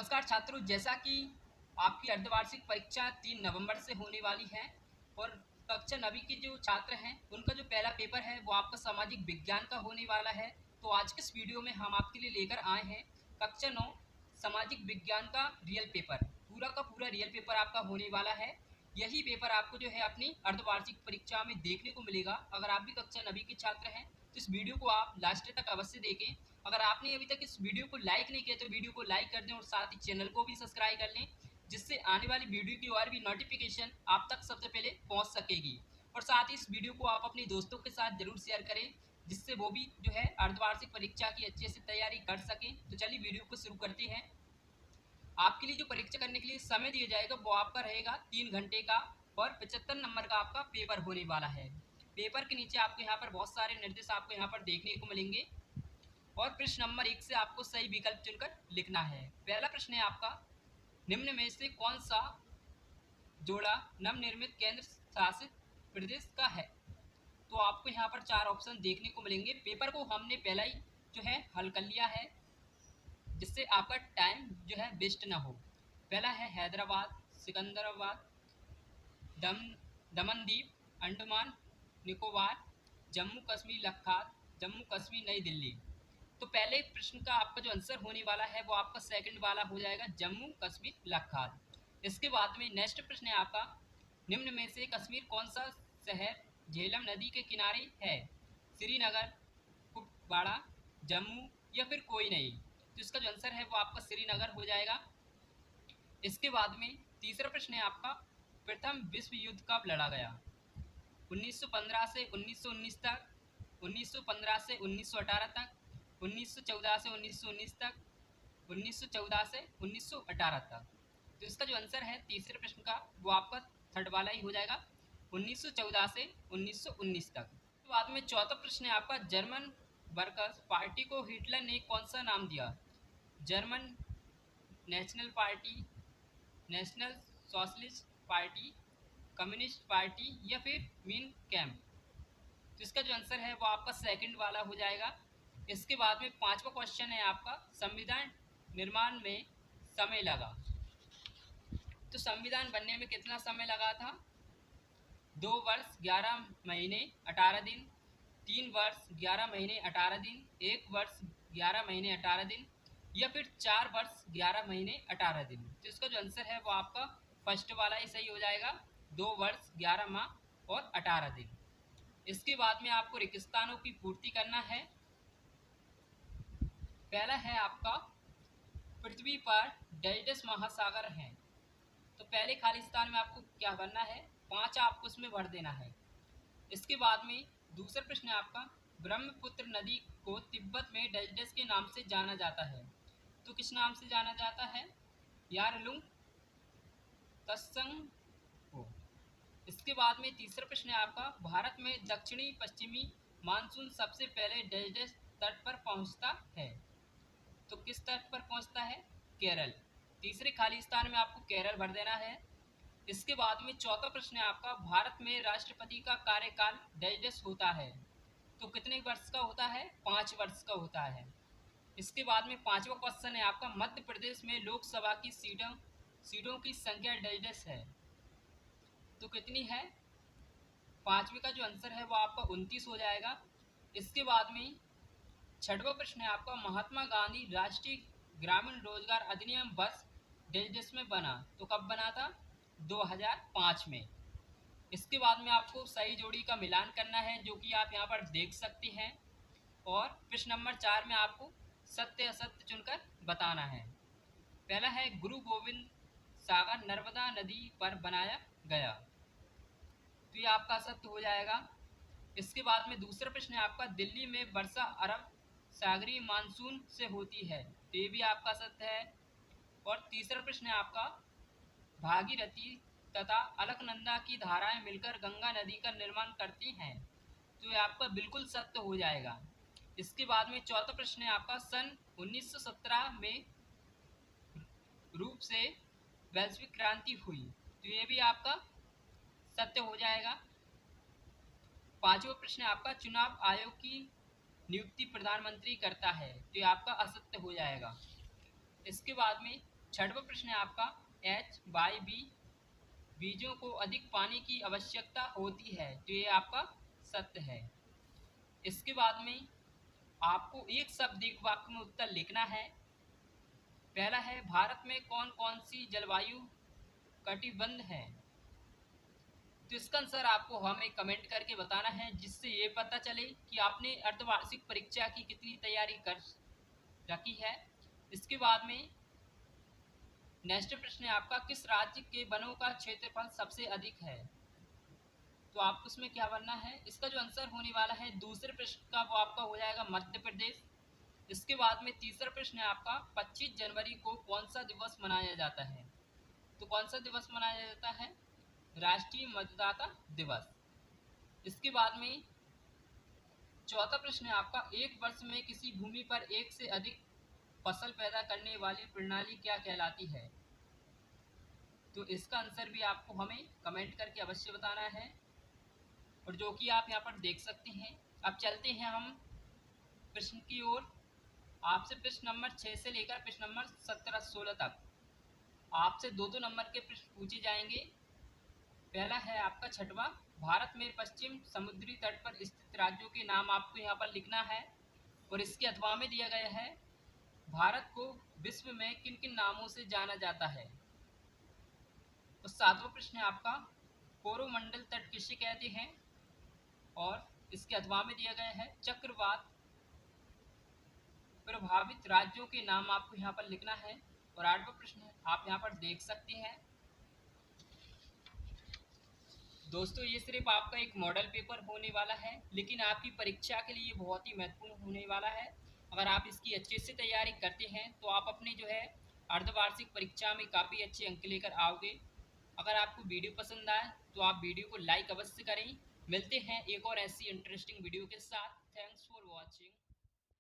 नमस्कार छात्रों, जैसा कि आपकी अर्धवार्षिक परीक्षा 3 नवंबर से होने वाली है और कक्षा 9वीं के जो छात्र हैं उनका जो पहला पेपर है वो आपका सामाजिक विज्ञान का होने वाला है। तो आज के इस वीडियो में हम आपके लिए लेकर आए हैं कक्षा 9 सामाजिक विज्ञान का रियल पेपर। पूरा का पूरा रियल पेपर आपका होने वाला है। यही पेपर आपको जो है अपनी अर्धवार्षिक परीक्षा में देखने को मिलेगा। अगर आप भी कक्षा 9वीं के छात्र हैं तो इस वीडियो को आप लास्ट तक अवश्य देखें। अगर आपने अभी तक इस वीडियो को लाइक नहीं किया तो वीडियो को लाइक कर दें और साथ ही चैनल को भी सब्सक्राइब कर लें, जिससे आने वाली वीडियो की और भी नोटिफिकेशन आप तक सबसे पहले पहुंच सकेगी। और साथ ही इस वीडियो को आप अपने दोस्तों के साथ जरूर शेयर करें, जिससे वो भी जो है अर्धवार्षिक परीक्षा की अच्छे से तैयारी कर सकें। तो चलिए वीडियो को शुरू करते हैं। आपके लिए जो परीक्षा करने के लिए समय दिया जाएगा वो आपका रहेगा 3 घंटे का और 75 नंबर का आपका पेपर होने वाला है। पेपर के नीचे आपको यहाँ पर बहुत सारे निर्देश आपको यहाँ पर देखने को मिलेंगे और प्रश्न नंबर 1 से आपको सही विकल्प चुनकर लिखना है। पहला प्रश्न है आपका, निम्न में से कौन सा जोड़ा नवनिर्मित केंद्र शासित प्रदेश का है? तो आपको यहाँ पर 4 ऑप्शन देखने को मिलेंगे। पेपर को हमने पहला ही जो है हल कर लिया है, जिससे आपका टाइम जो है वेस्ट ना हो। पहला है हैदराबाद, सिकंदराबाद, दमनदीप, अंडमान निकोबार, जम्मू कश्मीर लद्दाख, जम्मू कश्मीर नई दिल्ली। तो पहले प्रश्न का आपका जो आंसर होने वाला है वो आपका सेकंड वाला हो जाएगा, जम्मू कश्मीर लद्दाख। इसके बाद में नेक्स्ट प्रश्न है आपका, निम्न में से कश्मीर कौन सा शहर झेलम नदी के किनारे है? श्रीनगर, कुपवाड़ा, जम्मू या फिर कोई नहीं? तो इसका जो आंसर है वो आपका श्रीनगर हो जाएगा। इसके बाद में तीसरा प्रश्न है आपका, प्रथम विश्व युद्ध कब लड़ा गया? 1915 से 1919 तक, 1915 से 1918 तक, 1914 से 1919 तक, 1914 से 1918 तक। तो इसका जो आंसर है तीसरे प्रश्न का वो आपका थर्ड वाला ही हो जाएगा, 1914 से 1919 तक। तो बाद में चौथा प्रश्न है आपका, जर्मन वर्कर्स पार्टी को हिटलर ने कौन सा नाम दिया? German national party, national socialist party, communist party या फिर मीन कैम्प? तो इसका जो आंसर है वो आपका सेकंड वाला हो जाएगा। इसके बाद में पांचवा क्वेश्चन है आपका, संविधान निर्माण में समय लगा। तो संविधान बनने में कितना समय लगा था? 2 वर्ष 11 महीने 18 दिन, 3 वर्ष 11 महीने 18 दिन, 1 वर्ष 11 महीने 18 दिन या फिर 4 वर्ष 11 महीने 18 दिन? तो इसका जो आंसर है वो आपका फर्स्ट वाला ही सही हो जाएगा, 2 वर्ष 11 माह और 18 दिन। इसके बाद में आपको रेगिस्तानों की पूर्ति करना है। पहला है आपका, पृथ्वी पर डेजर्ट महासागर हैं। तो पहले खाली स्थान में आपको क्या भरना है? 5 आपको उसमें भर देना है। इसके बाद में दूसरा प्रश्न है आपका, ब्रह्मपुत्र नदी को तिब्बत में डेजर्ट के नाम से जाना जाता है। तो किस नाम से जाना जाता है? यारलुंग तत्संग हो। इसके बाद में तीसरा प्रश्न है आपका, भारत में दक्षिणी पश्चिमी मानसून सबसे पहले डेजर्ट तट पर पहुंचता है। तो किस तट पर पहुंचता है? केरल। तीसरे खाली स्थान में आपको केरल भर देना है। इसके बाद में चौथा प्रश्न है आपका, भारत में राष्ट्रपति का कार्यकाल डेजर्ट होता है। तो कितने वर्ष का होता है? 5 वर्ष का होता है। इसके बाद में पांचवा क्वेश्चन है आपका, मध्य प्रदेश में लोकसभा की सीटों की संख्या डेजर्ट है। तो कितनी है? पांचवे का जो आंसर है वो आपका 29 हो जाएगा। इसके बाद में छठवां प्रश्न है आपका, महात्मा गांधी राष्ट्रीय ग्रामीण रोजगार अधिनियम वर्ष डेजर्ट में बना। तो कब बना था? 2005 में। इसके बाद में आपको सही जोड़ी का मिलान करना है, जो कि आप यहाँ पर देख सकते हैं। और प्रश्न नंबर 4 में आपको सत्य असत्य चुनकर बताना है। पहला है, गुरु गोविंद सागर नर्मदा नदी पर बनाया गया। तो ये आपका सत्य हो जाएगा। इसके बाद में दूसरा प्रश्न है आपका, दिल्ली में वर्षा अरब सागरीय मानसून से होती है। तो ये भी आपका सत्य है। और तीसरा प्रश्न है आपका, भागीरथी तथा अलकनंदा की धाराएं मिलकर गंगा नदी का निर्माण करती हैं। तो ये आपका बिल्कुल सत्य हो जाएगा। इसके बाद में चौथा प्रश्न है आपका, सन 1917 में रूप से वैश्विक क्रांति हुई। तो ये भी आपका सत्य हो जाएगा। पांचवा प्रश्न है आपका, चुनाव आयोग की नियुक्ति प्रधानमंत्री करता है। तो ये आपका असत्य हो जाएगा। इसके बाद में छठवां प्रश्न है आपका H/B बीजों को अधिक पानी की आवश्यकता होती है, तो ये आपका सत्य है। इसके बाद में आपको एक शब्द एक वाक्य में उत्तर लिखना है। पहला है भारत में कौन कौन सी जलवायु कटिबंध है, तो इसका आंसर आपको हमें कमेंट करके बताना है, जिससे ये पता चले कि आपने अर्धवार्षिक परीक्षा की कितनी तैयारी कर रखी है। इसके बाद में नेक्स्ट प्रश्न है आपका किस राज्य के वनों का क्षेत्रफल सबसे अधिक है, तो आपको उसमें क्या बनना है। इसका जो आंसर होने वाला है दूसरे प्रश्न का वो आपका हो जाएगा मध्य प्रदेश। इसके बाद में तीसरा प्रश्न है आपका 25 जनवरी को कौन सा दिवस मनाया जाता है, तो कौन सा दिवस मनाया जाता है, राष्ट्रीय मतदाता दिवस। इसके बाद में चौथा प्रश्न है आपका एक वर्ष में किसी भूमि पर एक से अधिक फसल पैदा करने वाली प्रणाली क्या कहलाती है, तो इसका आंसर भी आपको हमें कमेंट करके अवश्य बताना है, और जो कि आप यहाँ पर देख सकते हैं। अब चलते हैं हम प्रश्न की ओर। आपसे प्रश्न नंबर 6 से लेकर प्रश्न नंबर 17-16 तक आपसे दो दो नंबर के प्रश्न पूछे जाएंगे। पहला है आपका छठवां भारत में पश्चिम समुद्री तट पर स्थित राज्यों के नाम आपको यहाँ पर लिखना है, और इसके अथवा में दिया गया है भारत को विश्व में किन किन नामों से जाना जाता है। तो सातवां प्रश्न है आपका कोरोमंडल तट किसे कहते हैं, और इसके अथवा में दिया गया है चक्रवात प्रभावित राज्यों के नाम आपको यहाँ पर लिखना है। और आठवां प्रश्न आप यहाँ पर देख सकते हैं दोस्तों, ये सिर्फ आपका एक मॉडल पेपर होने वाला है, लेकिन आपकी परीक्षा के लिए बहुत ही महत्वपूर्ण होने वाला है। अगर आप इसकी अच्छे से तैयारी करते हैं तो आप अपने जो है अर्धवार्षिक परीक्षा में काफ़ी अच्छे अंक लेकर आओगे। अगर आपको वीडियो पसंद आए तो आप वीडियो को लाइक अवश्य करें। मिलते हैं एक और ऐसी इंटरेस्टिंग वीडियो के साथ। Thanks for watching.